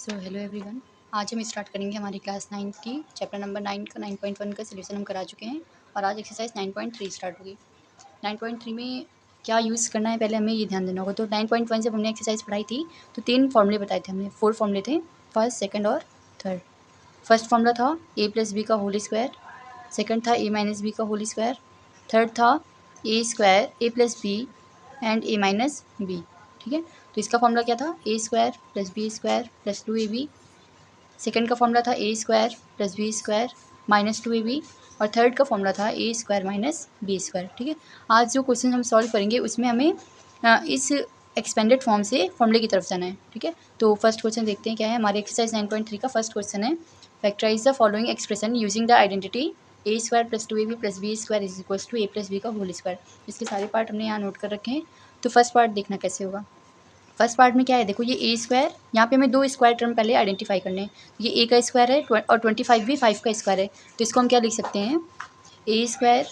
Hello everyone. आज हम start करेंगे हमारी क्लास 9 की चैप्टर नंबर 9 का 9.1 का सोल्यूशन हम करा चुके हैं और आज एक्सरसाइज 9.3 स्टार्ट होगी। 9.3 में क्या यूज़ करना है पहले हमें ये ध्यान देना होगा। तो 9.1 जब हमने एक्सरसाइज पढ़ाई थी तो 3 फॉर्मूले बताए थे हमने, 4 फॉर्मूले थे, फर्स्ट, सेकंड और थर्ड। फर्स्ट फॉर्मूला था a प्लस बी का होल स्क्वायर, सेकंड था a माइनस बी का होल स्क्वायर, थर्ड था a square a plus B and a minus B. ठीक है, तो इसका फॉर्मूला क्या था, a square plus B square plus 2ab। Second का फॉर्मूला था a square plus B square minus 2ab और थर्ड का फॉर्मूला था a square minus B square. ठीक है, आज जो क्वेश्चन हम सॉल्व करेंगे उसमें हमें इस एक्सपेंडेड फॉर्म से फॉर्मूले की तरफ जाना है। ठीक है, तो फर्स्ट क्वेश्चन देखते हैं क्या है। हमारे एक्सरसाइज 9.3 का फर्स्ट क्वेश्चन है, factorise the following expression using the identity a square plus 2ab plus B square is equals to a plus B का होल स्क्वायर। इसके सारे पार्ट हमने यहाँ नोट कर रखे हैं। तो फर्स्ट पार्ट देखना कैसे होगा। फर्स्ट पार्ट में क्या है, देखो ये ए स्क्वायर, यहाँ पे हमें 2 स्क्वायर टर्म पहले आइडेंटिफाई करने हैं। ये ए का स्क्वायर है और 25 भी 5 का स्क्वायर है, तो इसको हम क्या लिख सकते हैं, a square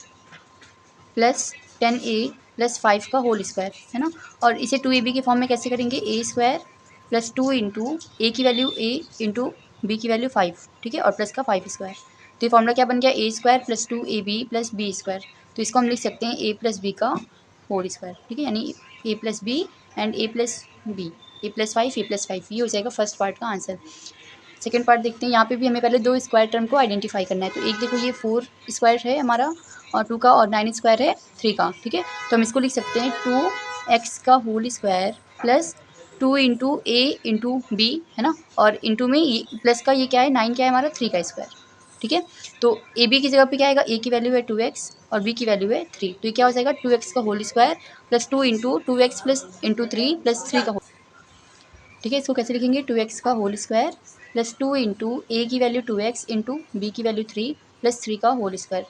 plus 10a plus 5 का होल स्क्वायर, है ना। और इसे 2ab के फॉर्म में कैसे करेंगे, ए स्क्वायर प्लस 2 इंटू ए की वैल्यू a इंटू बी की वैल्यू 5, ठीक है, और प्लस का 5 स्क्वायर। तो ये फॉर्मूला क्या बन गया, a square plus 2ab plus B square. तो इसको हम लिख सकते हैं ए प्लस बी का होल स्क्वायर, ठीक है, यानी a plus B and a plus b, a plus 5 a plus 5, ये हो जाएगा फर्स्ट पार्ट का आंसर। सेकेंड पार्ट देखते हैं, यहाँ पे भी हमें पहले 2 स्क्वायर टर्म को आइडेंटिफाई करना है। तो एक देखो ये 4 स्क्वायर है हमारा और 2 का, और 9 स्क्वायर है 3 का, ठीक है। तो हम इसको लिख सकते हैं 2x का whole square plus 2 into a into B, है ना, और इंटू में ये प्लस का ये क्या है, 9 क्या है हमारा 3 का स्क्वायर, ठीक है। तो ए बी की जगह पे क्या आएगा, ए की वैल्यू है 2x और बी की वैल्यू है 3, तो ये क्या हो जाएगा 2x का whole square plus 2 into 2x plus into 3 plus 3 का, ठीक है। इसको कैसे लिखेंगे, 2x का whole square plus 2 into A की वैल्यू 2x इंटू बी की वैल्यू 3 प्लस 3 का होल स्क्वायर।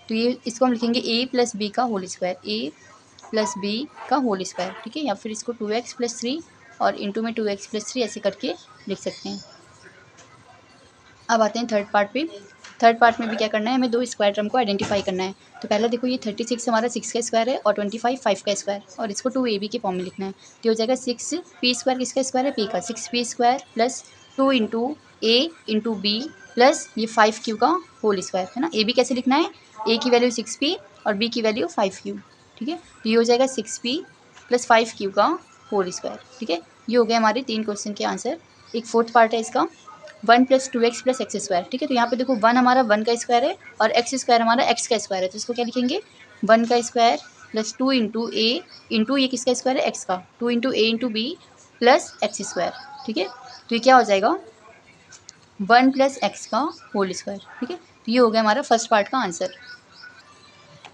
तो ये इसको हम लिखेंगे a प्लस बी का whole square, a plus B का होल स्क्वायर, ठीक है, या फिर इसको 2x प्लस 3 और इंटू में 2x प्लस 3 ऐसे करके लिख सकते हैं। अब आते हैं थर्ड पार्ट पे। थर्ड पार्ट में भी क्या करना है, हमें 2 स्क्वायर टर्म को आइडेंटिफाई करना है। तो पहले देखो ये 36 हमारा 6 का स्क्वायर है और 25 5 का स्क्वायर, और इसको 2ab के फॉर्म में लिखना है। तो हो जाएगा 6 पी स्क्वायर, किसका स्क्वायर है, p का, 6 P square plus 2 into a into b plus ये 5 क्यू का होल स्क्वायर, है ना। ए बी कैसे लिखना है, ए की वैल्यू 6 पी और बी की वैल्यू 5 क्यू, ठीक है। तो ये हो जाएगा 6 पी प्लस 5 क्यू का होल स्क्वायर, ठीक है। ये हो गया हमारे 3 क्वेश्चन के आंसर। एक फोर्थ पार्ट है इसका, 1 plus 2x plus x square, ठीक है। तो यहाँ पे देखो 1 हमारा 1 का स्क्वायर है और एक्स स्क्वायर हमारा x का स्क्वायर है, तो इसको क्या लिखेंगे, 1 का square plus 2 into a into ये किसका स्क्वायर है, x का, 2 into a into b plus x square, ठीक है। तो ये क्या हो जाएगा 1 प्लस एक्स का होल स्क्वायर, ठीक है। तो ये हो गया हमारा फर्स्ट पार्ट का आंसर।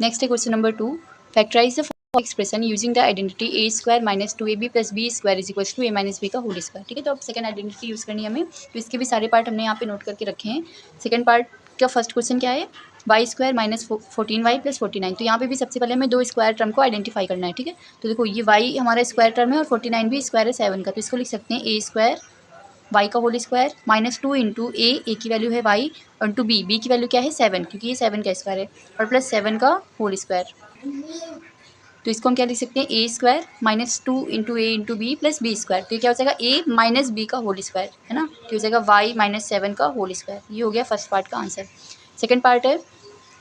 नेक्स्ट है question number 2, factorise the expression using the identity A square minus 2ab plus B square is equals to A minus B का होल स्क्वायर, ठीक है। तो अब सेकंड आइडेंटिटी यूज़ करनी है हमें, तो इसके भी सारे पार्ट हमने यहाँ पे नोट करके रखे हैं। सेकंड पार्ट का फर्स्ट क्वेश्चन क्या है, Y square minus 14y plus 49। तो यहाँ पे भी सबसे पहले हमें 2 स्क्वायर टर्म को आइडेंटिफाई करना है, ठीक है। तो देखो ये y हमारा स्क्वायर टर्म है और 49 भी स्क्वायर है 7 का, तो इसको लिख सकते हैं ए स्क्वायर वाई का whole square minus 2 into A की वैल्यू है वाई और इंटू बी की वैल्यू क्या है 7, क्योंकि ये 7 का स्क्वायर है, और प्लस 7 का होल स्क्वायर। तो इसको हम क्या लिख सकते हैं, a square minus 2 into a into b plus B square. तो ये क्या हो जाएगा ए माइनस बी का होल स्क्वायर, है ना। तो हो जाएगा वाई माइनस 7 का होल स्क्वायर। ये हो गया फर्स्ट पार्ट का आंसर। सेकंड पार्ट है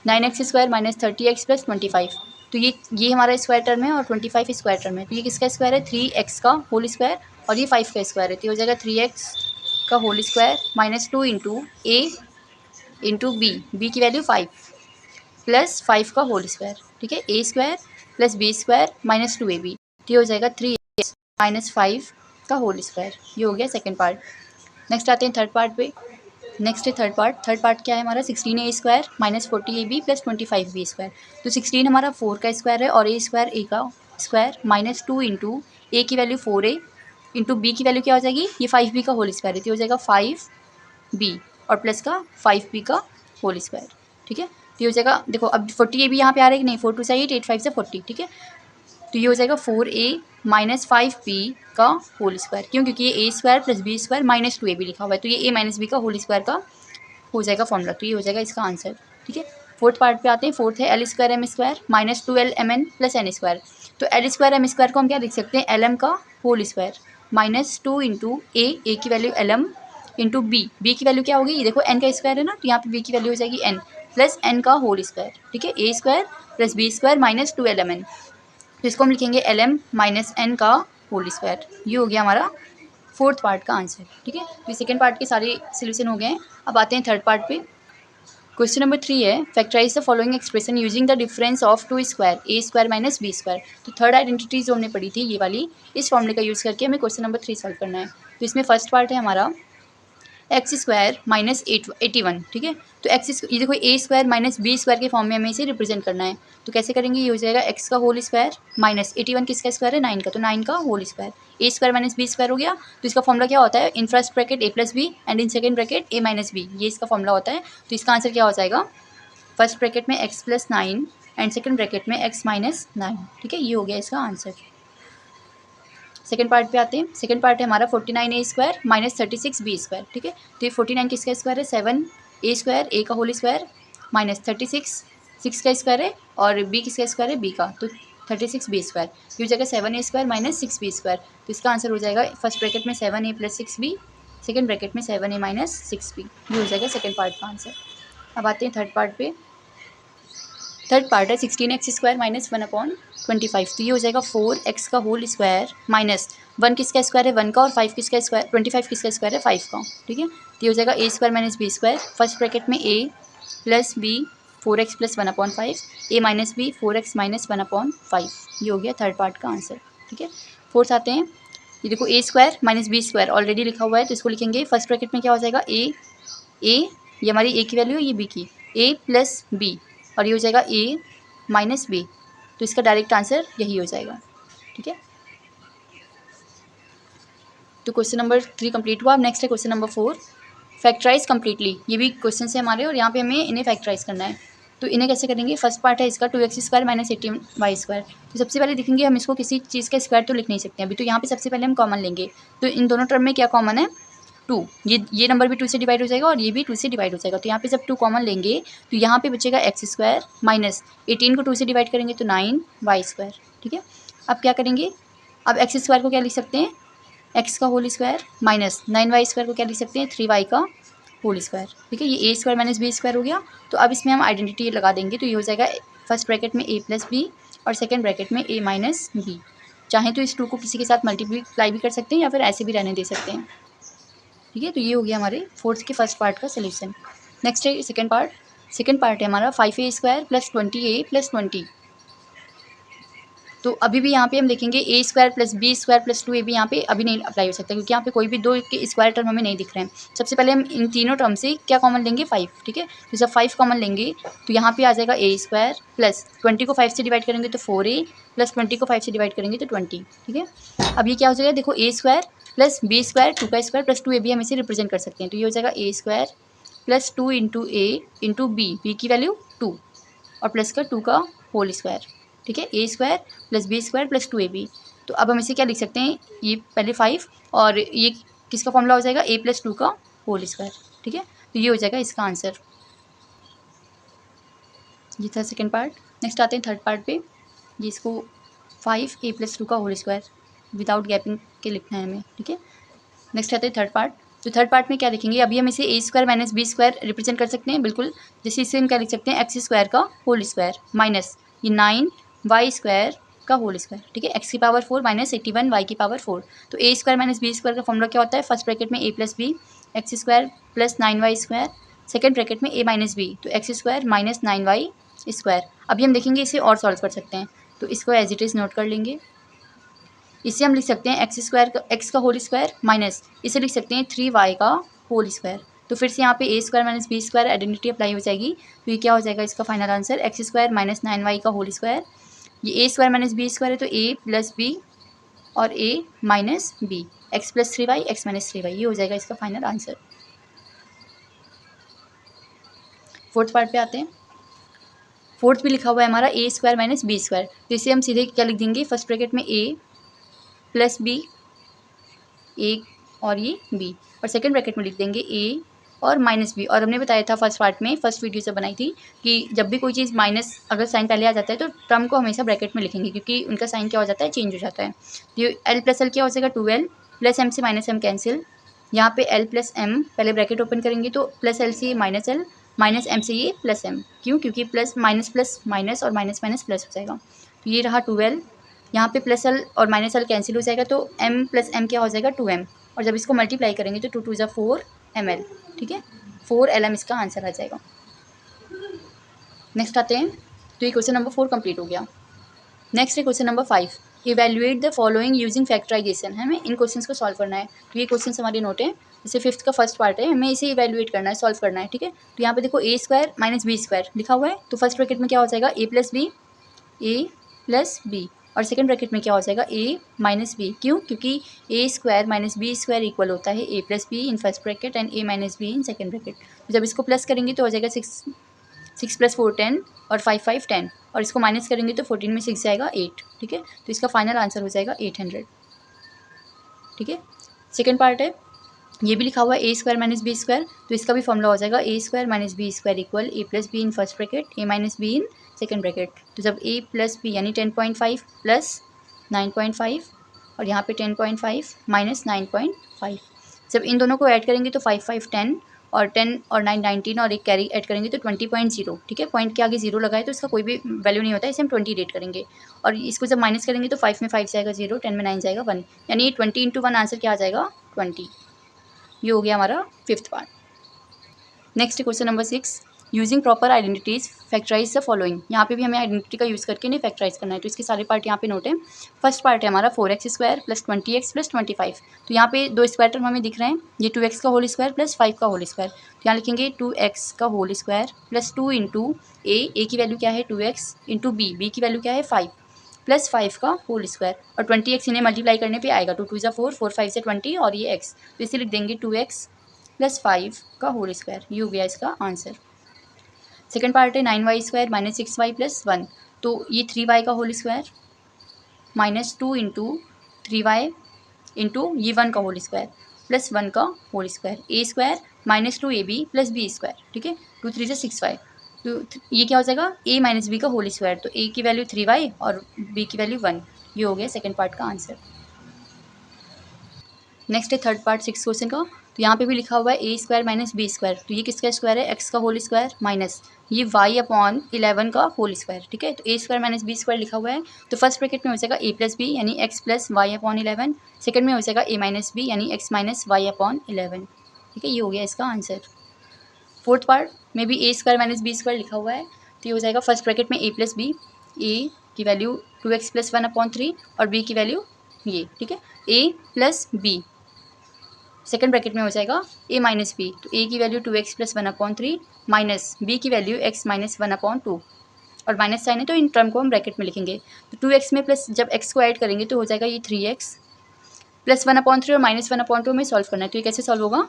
9x square minus 30x plus 25। तो ये हमारा स्क्वायर टर्म है और 25 स्क्वायर टर्म है, तो ये किसका स्क्वायर है, 3x का होल स्क्वायर और ये 5 का स्क्वायर है। तो हो जाएगा 3x का whole square minus 2 into a into B की वैल्यू 5 प्लस 5 का होल स्क्वायर, ठीक है, a square plus B square minus 2ab। तो ये हो जाएगा 3x माइनस 5 का होल स्क्वायर। ये हो गया सेकंड पार्ट। नेक्स्ट आते हैं थर्ड पार्ट पे। नेक्स्ट है थर्ड पार्ट। थर्ड पार्ट क्या है हमारा, 16a square minus 40ab plus 25b square. तो 16 हमारा 4 का स्क्वायर है और ए स्क्वायर ए का स्क्वायर माइनस 2 इंटू ए की वैल्यू 4a इंटू बी की वैल्यू क्या हो जाएगी, ये 5b का होल स्क्वायर है, तो हो जाएगा 5b और प्लस का 5b का होल स्क्वायर, ठीक है। तो ये हो जाएगा, देखो अब 40ab यहाँ पे आ रहा है कि नहीं, 4 2 8 8 5 से 40, ठीक है। तो ये हो जाएगा 4a माइनस 5b का होल स्क्वायर, क्यों, क्योंकि ये a square plus B square minus 2ab लिखा हुआ है, तो ये a माइनस बी का होल स्क्वायर का हो जाएगा फॉर्मूला। तो ये हो जाएगा इसका आंसर, ठीक है। फोर्थ पार्ट पे आते हैं। फोर्थ है L square M square minus 2l plus N square. तो एल स्क्वायर एम स्क्वायर को हम क्या लिख सकते हैं, एल एम का whole square minus 2 into A की value L M into B की वैल्यू क्या होगी, ये देखो एन का स्क्वायर है ना, तो यहाँ पे बी की वैल्यू हो जाएगी एन प्लस एन का होल स्क्वायर, ठीक है, a square plus B square minus 2lmn, तो इसको हम लिखेंगे lm माइनस एन का होल स्क्वायर। ये हो गया हमारा फोर्थ पार्ट का आंसर, ठीक है। तो सेकंड पार्ट के सारे सोल्यूशन हो गए हैं। अब आते हैं थर्ड पार्ट पे। क्वेश्चन नंबर 3 है, factorise the following expression using the difference of two square A square minus B square. तो थर्ड आइडेंटिटी जो हमने पढ़ी थी ये वाली, इस फॉर्मूले का यूज़ करके हमें क्वेश्चन नंबर 3 सॉल्व करना है। तो इसमें फर्स्ट पार्ट है हमारा एक्स स्क्वायर माइनस 81, ठीक है। तो एक्स, ये देखो a square minus B square के फॉर्म में हमें इसे रिप्रेजेंट करना है। तो कैसे करेंगे, ये हो जाएगा एक्स का होल स्क्वायर माइनस 81 किसका स्क्वायर है, 9 का, तो 9 का whole square, A square minus B square हो गया। तो इसका फॉर्मूला क्या होता है, in first bracket A plus B and in second bracket A minus B, ये इसका फॉर्मूला होता है। तो इसका आंसर क्या हो जाएगा, फर्स्ट ब्रैकेट में x plus 9 and second bracket में एक्स माइनस 9, ठीक है, ये हो गया इसका आंसर। सेकंड पार्ट पे आते हैं। सेकंड पार्ट है हमारा 49 ए स्क्वायर माइनस 36 बी स्क्वायर, ठीक है। तो ये 49 किसका स्क्वायर है, 7 ए स्क्वायर, ए का होल स्क्वायर माइनस 36 6 का स्क्वायर है और बी किसका स्क्वायर है, बी का, तो 36 बी स्क्वायर, ये हो जाएगा 7 ए स्क्वायर माइनस 6 बी स्क्वायर। तो इसका आंसर हो जाएगा फर्स्ट ब्रैकेट में 7 ए प्लस 6 बी, सेकेंड ब्रैकेट में 7 ए माइनस 6 बी, ये हो जाएगा सेकेंड पार्ट का आंसर। अब आते हैं थर्ड पार्ट पे। थर्ड पार्ट है 16x स्क्वायर माइनस 1/25, तो ये हो जाएगा 4x का होल स्क्वायर माइनस 1 किसका स्क्वायर है, 1 का, और 5 किसका स्क्वायर, 25 किसका स्क्वायर है, 5 का, ठीक है। तो ये हो जाएगा a square minus B square, first bracket में a plus b 4x plus 1/5, a minus b 4x minus 1/5, ये हो गया थर्ड पार्ट का आंसर, ठीक है। फोर्थ आते हैं, ये देखो a square minus B square already लिखा हुआ है, तो इसको लिखेंगे फर्स्ट ब्रैकेट में क्या हो जाएगा, ए ये हमारी ए की वैल्यू है, ये बी की, ए प्लस बी, और ये हो जाएगा ए माइनस बी, तो इसका डायरेक्ट आंसर यही हो जाएगा, ठीक है। तो क्वेश्चन नंबर 3 कंप्लीट हुआ। अब नेक्स्ट है क्वेश्चन नंबर 4, फैक्टराइज कंप्लीटली। ये भी क्वेश्चन है हमारे और यहाँ पे हमें इन्हें फैक्टराइज करना है। तो इन्हें कैसे करेंगे, फर्स्ट पार्ट है इसका 2x square minus 18y square. तो सबसे पहले देखेंगे हम इसको किसी चीज़ का स्क्वायर तो लिख नहीं सकते अभी, तो यहाँ पे सबसे पहले हम कॉमन लेंगे। तो इन दोनों टर्म में क्या कॉमन है, 2, ये नंबर भी 2 से डिवाइड हो जाएगा और ये भी 2 से डिवाइड हो जाएगा। तो यहाँ पे जब 2 कॉमन लेंगे तो यहाँ पे बचेगा एक्स स्क्वायर माइनस 18 को 2 से डिवाइड करेंगे तो 9y स्क्वायर, ठीक है। अब क्या करेंगे, अब एक्स स्क्वायर को क्या लिख सकते हैं, एक्स का whole square minus 9y square को क्या लिख सकते हैं, 3y का होल स्क्वायर, ठीक है। ये a square minus B square हो गया। तो अब इसमें हम आइडेंटिटी लगा देंगे, तो ये हो जाएगा फर्स्ट ब्रैकेट में ए प्लस बी और सेकेंड ब्रैकेट में ए माइनस बी। चाहें तो इस 2 को किसी के साथ मल्टीप्लाई भी कर सकते हैं या फिर ऐसे भी रहने दे सकते हैं, ठीक है। तो ये हो गया हमारे फोर्थ के फर्स्ट पार्ट का सोल्यूशन। नेक्स्ट है सेकंड पार्ट। सेकंड पार्ट है हमारा 5a square plus 20a plus 20। तो अभी भी यहाँ पे हम देखेंगे a square plus B square plus 2a भी यहाँ पे अभी नहीं अप्लाई हो सकता, क्योंकि यहाँ पे कोई भी 2 के स्क्वायर टर्म हमें नहीं दिख रहे हैं। सबसे पहले हम इन तीनों टर्म से क्या कॉमन लेंगे, 5, ठीक है। तो जब 5 कॉमन लेंगे तो यहाँ पे आ जाएगा ए स्क्वायर प्लस 20 को 5 से डिवाइड करेंगे तो 4a प्लस 20 को 5 से डिवाइड करेंगे तो 20, ठीक है। अब ये क्या हो जाएगा, देखो a square plus B square 2 का स्क्वायर प्लस 2a भी हम इसे रिप्रेजेंट कर सकते हैं। तो ये हो जाएगा a square plus 2 into a into B की वैल्यू 2 और प्लस का 2 का होल स्क्वायर, ठीक है। A square plus B square plus 2ab। तो अब हम इसे क्या लिख सकते हैं, ये पहले 5 और ये किसका फॉर्मूला हो जाएगा, ए प्लस 2 का होल स्क्वायर, ठीक है। तो ये हो जाएगा इसका आंसर। ये था सेकेंड पार्ट। नेक्स्ट आते हैं थर्ड पार्ट पे। ये इसको 5a प्लस 2 का होल स्क्वायर विदाउट गैपिंग के लिखना है हमें, ठीक है। नेक्स्ट आते हैं थर्ड पार्ट। तो थर्ड पार्ट में क्या लिखेंगे, अभी हम इसे a square minus B square represent कर सकते हैं, बिल्कुल। जैसे इसे हम क्या लिख सकते हैं, एक्स स्क्वायर का होल स्क्वायर माइनस ये 9y स्क्वायर का होल स्क्वायर, ठीक है। एक्स की पावर 4 माइनस 81 y की पावर 4। तो a square minus B square का फॉर्मूला क्या होता है, फर्स्ट ब्रैकेट में a plus b x square plus 9y square, second bracket में ए माइनस बी तो x square minus 9y square. अभी हम देखेंगे इसे और सॉल्व कर सकते हैं, तो इसको एज इट इज़ नोट कर लेंगे। इसे हम लिख सकते हैं एक्स का होल स्क्वायर माइनस इसे लिख सकते हैं 3y का होल स्क्वायर। तो फिर से यहाँ पे a square minus B square identity apply हो जाएगी। तो ये क्या हो जाएगा, इसका final answer x square minus 9y का होल स्क्वायर। ये a square minus B square है तो ए प्लस बी और a minus b, x plus 3y x minus 3y, ये हो जाएगा इसका फाइनल आंसर। फोर्थ पार्ट पे आते हैं। फोर्थ भी लिखा हुआ है हमारा ए स्क्वायर माइनस बी स्क्वायर। तो इसे हम सीधे क्या लिख देंगे, फर्स्ट ब्रैकेट में ए प्लस बी ए और ये बी और सेकंड ब्रैकेट में लिख देंगे ए और माइनस बी। और हमने बताया था फर्स्ट पार्ट में, फर्स्ट वीडियो से बनाई थी, कि जब भी कोई चीज़ माइनस अगर साइन पहले आ जाता है तो टर्म को हमेशा ब्रैकेट में लिखेंगे, क्योंकि उनका साइन क्या हो जाता है, चेंज हो जाता है। तो एल प्लस एल क्या हो जाएगा 2l प्लस एम से माइनस एम कैंसिल यहाँ पे एल प्लस एम, पहले ब्रैकेट ओपन करेंगे तो प्लस एल से ये माइनस एल, माइनस एम से ये प्लस एम। क्यों? क्योंकि प्लस माइनस और माइनस माइनस प्लस हो जाएगा। तो ये रहा 2l, यहाँ पे प्लस एल और माइनस एल कैंसिल हो जाएगा तो m प्लस एम क्या हो जाएगा 2m, और जब इसको मल्टीप्लाई करेंगे तो 2 2 4 ml, ठीक है, 4 lm इसका आंसर आ जाएगा। नेक्स्ट आते हैं, तो ये क्वेश्चन नंबर 4 कंप्लीट हो गया। नेक्स्ट है question number 5, evaluate the following using factorisation. हमें इन क्वेश्चंस को सॉल्व करना है। तो ये क्वेश्चन हमारे नोट है, जैसे 5th का फर्स्ट पार्ट है, हमें इसे इवेल्युएट करना है, सॉल्व करना है, ठीक है। तो यहाँ पे देखो a square minus B square लिखा हुआ है, तो फर्स्ट ब्रैकेट में क्या हो जाएगा a प्लस बी, और सेकंड ब्रैकेट में क्या हो जाएगा a माइनस बी। क्यों? क्योंकि a square minus B square equal होता है a plus B in first bracket and a minus B in second bracket. तो जब इसको प्लस करेंगे तो हो जाएगा 6 प्लस 4 10 और 5 5 10, और इसको माइनस करेंगे तो 14 में 6 जाएगा 8, ठीक है। तो इसका फाइनल आंसर हो जाएगा 800, ठीक है। सेकंड पार्ट है, ये भी लिखा हुआ है a square minus B square, तो इसका भी फॉर्मूला हो जाएगा a square minus B square equal a plus B in first bracket a minus B in second bracket. तो जब a प्लस बी यानी 10.5 प्लस 9.5 और यहाँ पे 10.5 माइनस 9.5, जब इन दोनों को ऐड करेंगे तो 5 5 10 और 10 और 9 19 और एक कैरी ऐड करेंगे तो 20.0, ठीक है। पॉइंट के आगे 0 लगाए तो इसका कोई भी वैल्यू नहीं होता है, इसे हम 20 रेट करेंगे, और इसको जब माइनस करेंगे तो 5 में 5 जाएगा 0, 10 में 9 जाएगा 1, यानी 20 × 1 आंसर क्या आ जाएगा 20। ये हो गया हमारा 5th part. Next question number 6, using proper identities factorise the following. यहाँ पे भी हमें आइडेंटिटी का यूज़ करके नहीं फैक्टराइज करना है, तो इसके सारे पार्ट यहाँ पे नोट है। फर्स्ट पार्ट है हमारा 4x square plus 20x plus 25, तो यहाँ पे दो स्क्वायर टर्म हमें दिख रहे हैं, ये 2x का होल स्क्वायर प्लस 5 का होल स्क्वायर। तो यहाँ लिखेंगे 2x का whole square plus 2 into a की वैल्यू क्या है 2x, इंटू b की वैल्यू क्या है 5, प्लस 5 का होल स्क्वायर, और 20x इन्हें मल्टीप्लाई करने पे आएगा, 2 2 4 4 5 से 20 और ये x, तो इसे लिख देंगे 2x प्लस 5 का होल स्क्वायर। ये हो गया इसका आंसर। सेकंड पार्ट है 9y square minus 6y plus 1, तो ये 3y का whole square minus 2 into 3y into ये 1 का होल स्क्वायर प्लस 1 का whole square, a square minus 2ab plus b square, ठीक है। 2 3 से 6y, तो ये क्या हो जाएगा a माइनस बी का होल स्क्वायर, तो a की वैल्यू 3y और b की वैल्यू 1। ये हो गया सेकंड पार्ट का आंसर। नेक्स्ट है थर्ड पार्ट 6 क्वेश्चन का, तो यहाँ पे भी लिखा हुआ है a square minus B square, तो ये किसका स्क्वायर है x का होल स्क्वायर माइनस ये y अपॉन 11 का होल स्क्वायर, ठीक है। तो a square minus B square लिखा हुआ है, तो फर्स्ट ब्रैकेट में हो जाएगा a प्लस बी यानी x plus Y upon 11, second में हो जाएगा a माइनस बी यानी x माइनस वाई अपॉन 11, ठीक है। ये हो गया इसका आंसर। फोर्थ पार्ट में भी a square minus B square लिखा हुआ है, तो ये हो जाएगा फर्स्ट ब्रैकेट में a प्लस बी, a की वैल्यू 2x प्लस 1 अपॉन 3 और b की वैल्यू ये, ठीक है, a plus B. Second bracket में हो जाएगा a माइनस बी, तो a की value 2x plus 1 upon 3 minus b की वैल्यू x माइनस 1 अपॉन 2, और माइनस साइन है तो इन टर्म को हम ब्रैकेट में लिखेंगे। तो 2x में प्लस जब x को ऐड करेंगे तो हो जाएगा ये 3x प्लस 1 अपॉन 3 और माइनस 1 अपॉन 2 में सॉल्व करना है। तो ये कैसे सॉल्व होगा,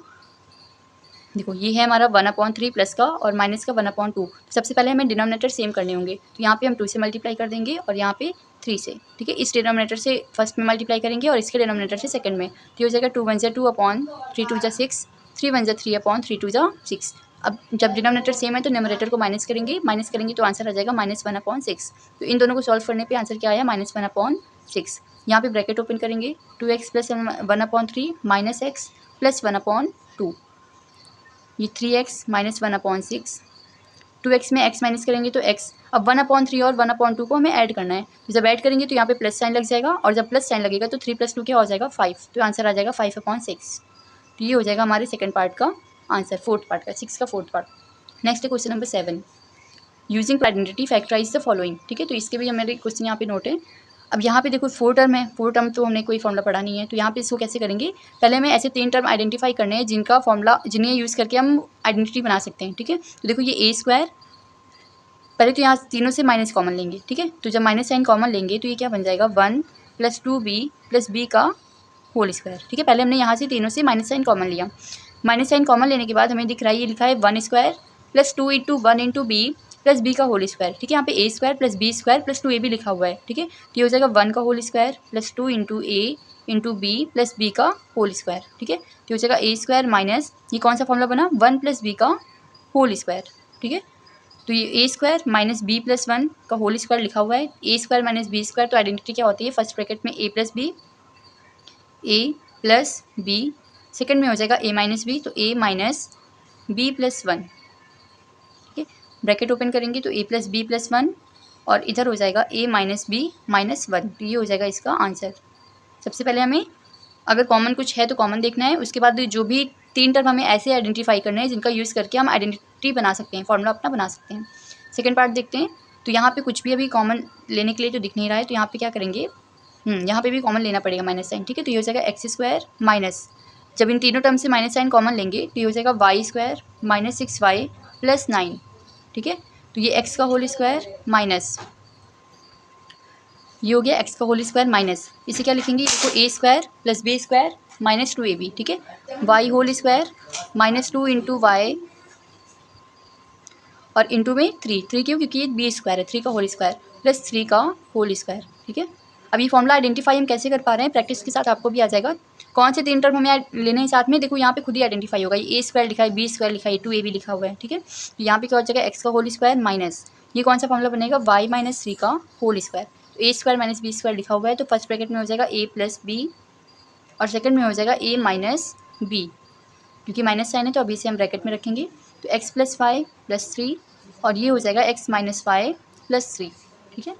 देखो ये है हमारा 1 अपॉन 3 प्लस का और माइनस का 1 अपॉन 2। सबसे पहले हमें डिनोमिनेटर सेम करने होंगे, तो यहाँ पे हम 2 से मल्टीप्लाई कर देंगे और यहाँ पे 3 से, ठीक है। इस डिनोमिनेटर से फर्स्ट में मल्टीप्लाई करेंगे और इसके डिनोमिनेटर से सेकंड में, तो ये हो जाएगा 2 1 2 अपॉन 3 2 6, 3 1 3 अपॉन 3 2 6। अब जब डिनोमिनेटर सेम है तो न्यूमरेटर को माइनस करेंगे तो आंसर आ जाएगा -1 अपॉन 6। तो इन दोनों को सॉल्व करने पर आंसर क्या आया -1 अपॉन 6। यहाँ पे ब्रैकेट ओपन करेंगे 2x plus 1 upon 3 minus x plus 1 upon 2, ये 3x माइनस 1 अपॉन 6, 2x में x माइनस करेंगे तो x, अब 1 अपॉन 3 और 1 अपॉन 2 को हमें ऐड करना है, तो जब ऐड करेंगे तो यहाँ पे प्लस साइन लग जाएगा, और जब प्लस साइन लगेगा तो 3 + 2 क्या हो जाएगा 5, तो आंसर आ जाएगा 5 अपॉन 6। तो ये हो जाएगा हमारे सेकंड पार्ट का आंसर, फोर्थ पार्ट का, 6 का फोर्थ पार्ट। नेक्स्ट है question number 7, using identity factorise the following, ठीक है। तो इसके भी हमारे क्वेश्चन यहाँ पे नोट है। अब यहाँ पे देखो 4 टर्म है, 4 टर्म तो हमने कोई फॉर्मूला पढ़ा नहीं है, तो यहाँ पे इसको कैसे करेंगे, पहले हमें ऐसे 3 टर्म आइडेंटिफाई करने हैं जिनका फॉर्मूला, जिन्हें यूज़ करके हम आइडेंटिटी बना सकते हैं, ठीक है। तो देखो ये a स्क्वायर, पहले तो यहाँ तीनों से माइनस कॉमन लेंगे, ठीक है। तो जब माइनस साइन कॉमन लेंगे तो ये क्या बन जाएगा 1 + 2b + b का होल स्क्वायर, ठीक है। पहले हमने यहाँ से तीनों से माइनस साइन कॉमन लिया, माइनस साइन कॉमन लेने के बाद हमें दिख रहा है ये लिखा है 1 square plus 2 × 1 × b plus b का होल स्क्वायर, ठीक है। यहाँ पे a square plus b square plus 2ab लिखा हुआ है, ठीक है। तो ये हो जाएगा 1 का whole square plus 2 × a × b plus b का होल स्क्वायर, ठीक है। तो हो जाएगा a स्क्वायर माइनस ये कौन सा फॉर्मूला बना 1 + b का होल स्क्वायर, ठीक है। तो ये a स्क्वायर माइनस b + 1 का होल स्क्वायर लिखा हुआ है, a square minus b square, तो आइडेंटिटी क्या होती है फर्स्ट ब्रैकेट में a + b, a + b second में हो जाएगा a माइनस बी, तो a माइनस बी प्लस 1, ठीक है। ब्रैकेट ओपन करेंगे तो a प्लस बी प्लस 1 और इधर हो जाएगा a माइनस बी माइनस 1, तो ये हो जाएगा इसका आंसर। सबसे पहले हमें अगर कॉमन कुछ है तो कॉमन देखना है, उसके बाद जो भी 3 टर्म हमें ऐसे आइडेंटिफाई करना है जिनका यूज़ करके हम आइडेंटिटी बना सकते हैं, फॉर्मूला अपना बना सकते हैं। सेकंड पार्ट देखते हैं। तो यहाँ पे कुछ भी अभी कॉमन लेने के लिए तो दिख नहीं रहा है, तो यहाँ पे क्या करेंगे, यहाँ पे भी कॉमन लेना पड़ेगा माइनस साइन, ठीक है। तो ये हो जाएगा एक्स स्क्वायर माइनस, जब इन तीनों टर्म से माइनस साइन कॉमन लेंगे तो ये हो जाएगा Y square minus 6y plus 9, ठीक है। तो ये एक्स का होल स्क्वायर माइनस, ये हो गया एक्स का होल स्क्वायर माइनस, इसे क्या लिखेंगे, इसको a square plus B square minus 2ab, ठीक है। Y whole square minus 2 into y और इंटू में 3 क्यों, क्योंकि ये बी स्क्वायर है, 3 का होल स्क्वायर प्लस 3 का होल स्क्वायर, ठीक है। अब ये फॉर्मूला आइडेंटिफाई हम कैसे कर पा रहे हैं, प्रैक्टिस के साथ आपको भी आ जाएगा। कौन से 3 टर्म हमें लेने हैं साथ में, देखो यहाँ पे खुद ही आइडेंटिफाई होगा, ये ए स्क्वायर लिखा है, बी स्क्वायर लिखा है, 2ab लिखा हुआ है, ठीक है। तो यहाँ पे क्या हो जाएगा, एक्स का होल स्क्वायर माइनस, ये कौन सा फॉर्मूला बनेगा, वाई माइनस 3 का होल स्क्वायर, तो a square minus B square लिखा हुआ है, तो फर्स्ट ब्रैकेट में हो जाएगा ए प्लस बी और सेकंड में हो जाएगा ए माइनस बी, क्योंकि माइनस साइन है तो अभी से हम ब्रैकेट में रखेंगे। तो एक्स प्लस 5 प्लस 3 और ये हो जाएगा एक्स माइनस 5 प्लस 3, ठीक है।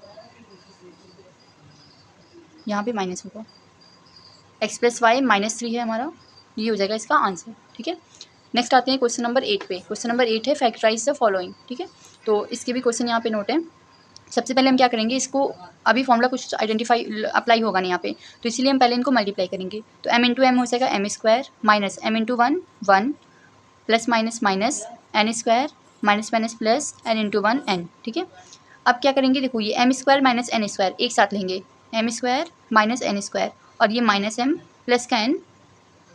यहाँ पे माइनस होगा, एक्स प्लस 5 माइनस 3 है हमारा, ये हो जाएगा इसका आंसर, ठीक है। नेक्स्ट आते हैं क्वेश्चन नंबर 8 पे। क्वेश्चन नंबर 8 है फैक्टराइज द फॉलोइंग, ठीक है। तो इसके भी क्वेश्चन यहाँ पे नोट है। सबसे पहले हम क्या करेंगे, इसको अभी फॉर्मूला कुछ आइडेंटिफाई अप्लाई होगा नहीं यहाँ पे, तो इसीलिए हम पहले इनको मल्टीप्लाई करेंगे। तो m इंटू एम हो जाएगा M square minus m into 1 1 plus minus minus N square minus minus plus N into 1 n, ठीक है। अब क्या करेंगे, देखो ये M square minus N square एक साथ लेंगे, M square minus N square और ये माइनस एम प्लस का एन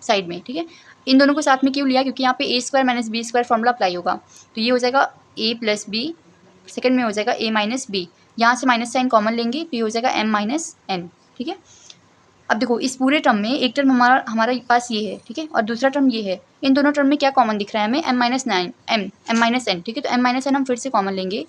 साइड में, ठीक है। इन दोनों को साथ में क्यों लिया, क्योंकि यहाँ पे a square minus B square formula apply होगा, तो ये हो जाएगा ए प्लस बी, सेकेंड में हो जाएगा ए माइनस बी, यहाँ से माइनस साइन कॉमन लेंगे तो ये हो जाएगा एम माइनस एन, ठीक है। अब देखो इस पूरे टर्म में एक टर्म हमारे पास ये है, ठीक है, और दूसरा टर्म ये है, इन दोनों टर्म में क्या कॉमन दिख रहा है हमें, M minus nine M minus N, ठीक है। तो एम माइनस एन हम फिर से कॉमन लेंगे,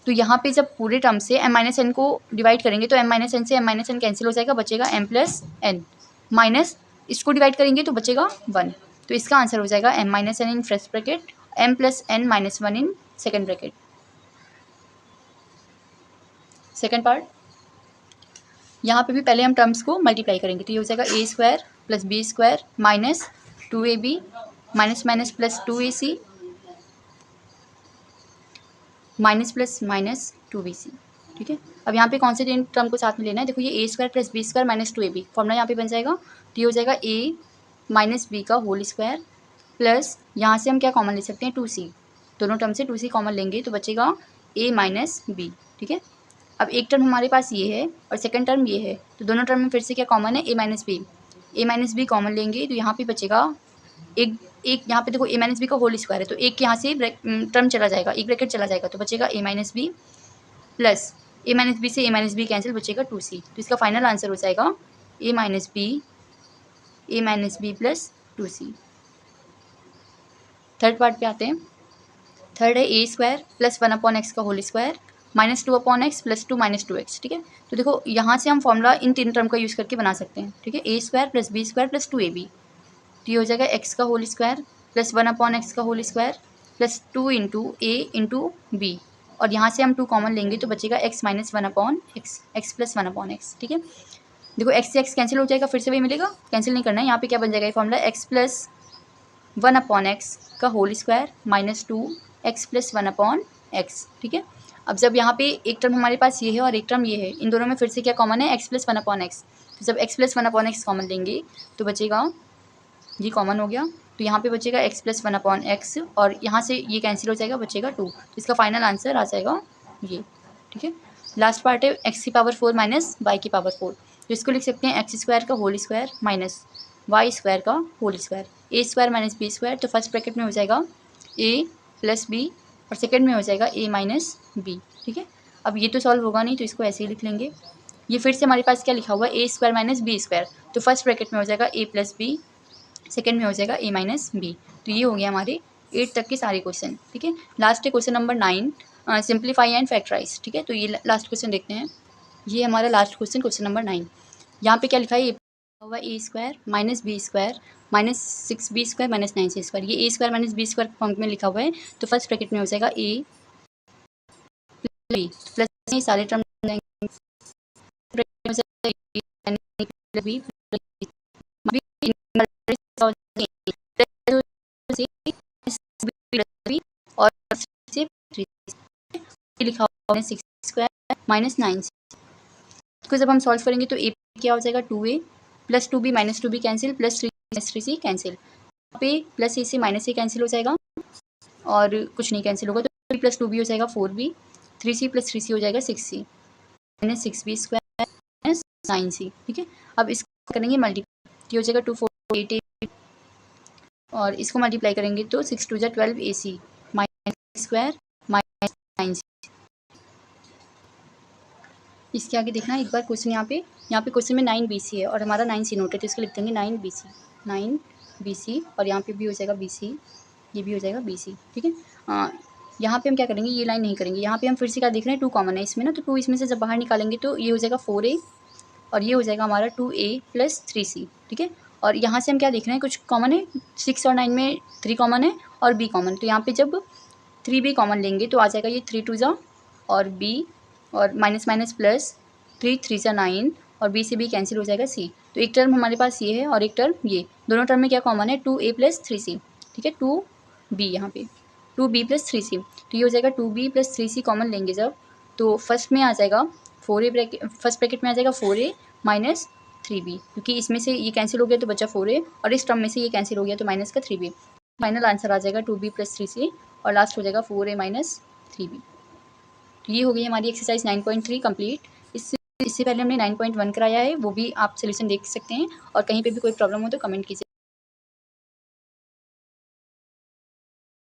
तो यहाँ पे जब पूरे टर्म से एम माइनस एन को डिवाइड करेंगे तो एम माइनस एन से एम माइनस एन कैंसिल हो जाएगा, बचेगा एम प्लस एन, माइनस इसको डिवाइड करेंगे तो बचेगा 1, तो इसका आंसर हो जाएगा M minus N in first bracket, M plus N minus 1 in second bracket. Second part, यहाँ पे भी पहले हम टर्म्स को मल्टीप्लाई करेंगे, तो ये हो जाएगा a square plus B square minus 2ab minus minus plus 2ac minus plus minus 2bc, ठीक है। अब यहाँ पे कौन से तीन टर्म को साथ में लेना है, देखो ये a square plus B square minus 2ab formula यहाँ पे बन जाएगा, तो ये हो जाएगा ए माइनस बी का होल स्क्वायर प्लस यहाँ से हम क्या कॉमन ले सकते हैं 2c, दोनों टर्म से 2c कॉमन लेंगे तो बचेगा a माइनस बी, ठीक है। अब एक टर्म हमारे पास ये है और सेकंड टर्म ये है, तो दोनों टर्म में फिर से क्या कॉमन है, ए माइनस बी कॉमन लेंगे तो यहाँ पे बचेगा एक यहाँ पे देखो ए माइनस बी का होल स्क्वायर है, तो एक यहाँ से टर्म चला जाएगा, एक ब्रैकेट चला जाएगा, तो बचेगा ए माइनस बी प्लस ए माइनस बी से ए माइनस बी कैंसिल, बचेगा 2c, तो इसका फाइनल आंसर हो जाएगा a minus b plus 2c। Third part पे आते हैं। थर्ड है a square plus 1 upon x का whole square minus 2 upon x plus 2 minus 2x, ठीक है। तो देखो यहाँ से हम फॉर्मूला इन तीन टर्म का यूज़ करके बना सकते हैं, ठीक है। A square plus B square plus 2ab, तो ये हो जाएगा एक्स का whole square plus 1 upon x का whole square plus 2 into a into b, और यहाँ से हम 2 कॉमन लेंगे तो बचेगा x minus 1 upon x plus 1 upon x, ठीक है। देखो एक्स से एक्स कैंसिल हो जाएगा, फिर से वही मिलेगा, कैंसिल नहीं करना है। यहाँ पे क्या बन जाएगा ये formula, x plus 1 upon x का whole square minus 2 x plus 1 upon x, ठीक है। अब जब यहाँ पे एक टर्म हमारे पास ये है और एक टर्म ये है, इन दोनों में फिर से क्या कॉमन है, एक्स प्लस 1 अपॉन एक्स, तो जब x plus 1 upon x common लेंगे तो बचेगा, ये कॉमन हो गया, तो यहाँ पे बचेगा एक्स प्लस 1 अपॉन एक्स और यहाँ से ये कैंसिल हो जाएगा, बचेगा 2, तो इसका फाइनल आंसर आ जाएगा ये, ठीक है। लास्ट पार्ट है एक्स की पावर 4 माइनस वाई की पावर 4, तो इसको लिख सकते हैं एक्स स्क्वायर का whole square minus Y square का whole square, A square minus B square, तो फर्स्ट ब्रैकेट में हो जाएगा ए प्लस बी और सेकंड में हो जाएगा ए माइनस बी, ठीक है। अब ये तो सॉल्व होगा नहीं तो इसको ऐसे ही लिख लेंगे। ये फिर से हमारे पास क्या लिखा हुआ है, a square minus B square, तो फर्स्ट ब्रैकेट में हो जाएगा ए प्लस बी, सेकेंड में हो जाएगा ए माइनस बी, तो ये हो गया हमारे 8 तक के सारे क्वेश्चन, ठीक है। लास्ट है question number 9, simplify and factorise, ठीक है। तो ये लास्ट क्वेश्चन देखते हैं, ये हमारा लास्ट क्वेश्चन, क्वेश्चन नंबर 9। यहाँ पे क्या लिखा है, हुआ a square minus B square minus 6b square minus 9c square, ये a square minus B square form में लिखा हुआ है, तो फर्स्ट ब्रैकेट में हो जाएगा ए बी प्लस ये सारे टर्म और लिखा हुआ है 6 स्क्वायर माइनस 9c, इसको जब हम सॉल्व करेंगे तो ए क्या हो जाएगा 2a plus 2b minus 2b cancel plus 3 minus 3c cancel, यहाँ पे प्लस ए से माइनस ए कैंसिल हो जाएगा और कुछ नहीं कैंसिल होगा, तो 3 प्लस 2b हो जाएगा 4b, 3c प्लस 3c हो जाएगा 6c minus 6b square minus 9c। ठीक है, अब इसको करेंगे मल्टीप्लाई, ये हो जाएगा 2 4 8 8 और इसको मल्टीप्लाई करेंगे तो 6 2 12 ac minus square minus 9c। इसके आगे देखना एक बार क्वेश्चन, यहाँ पे क्वेश्चन में 9bc है और हमारा 9c नोट है, तो इसको लिख देंगे 9bc और यहाँ पे भी हो जाएगा bc, ये भी हो जाएगा bc। ठीक है, यहाँ पे हम क्या करेंगे, ये लाइन नहीं करेंगे, यहाँ पे हम फिर से क्या देख रहे हैं 2 कॉमन है इसमें ना, तो 2 इसमें से जब बाहर निकालेंगे तो ये हो जाएगा 4a और ये हो जाएगा हमारा 2a प्लस 3c। ठीक है, और यहाँ से हम क्या देख रहे हैं, कुछ कॉमन है, 6 और 9 में 3 कॉमन है और b कॉमन, तो यहाँ पे जब 3b कॉमन लेंगे तो आ जाएगा ये 3 2 और b और माइनस माइनस प्लस 3 3 9 और b से b कैंसिल हो जाएगा c, तो एक टर्म हमारे पास ये है और एक टर्म ये, दोनों टर्म में क्या कॉमन है 2a प्लस 3c। ठीक है, 2b यहाँ पे 2b प्लस 3c, तो ये हो जाएगा 2b प्लस 3c कॉमन लेंगे जब, तो फर्स्ट में आ जाएगा 4a ब्रैकेट, फर्स्ट ब्रैकेट में आ जाएगा 4a माइनस 3b, क्योंकि इसमें से ये कैंसिल हो गया तो बचा 4a और इस टर्म में से ये कैंसिल हो गया तो माइनस का 3b, फाइनल आंसर आ जाएगा 2b प्लस 3c और लास्ट हो जाएगा 4a माइनस 3b। तो ये हो गई हमारी एक्सरसाइज 9.3 कंप्लीट। इससे पहले हमने 9.1 कराया है, वो भी आप सोल्यूशन देख सकते हैं और कहीं पे भी कोई प्रॉब्लम हो तो कमेंट कीजिए।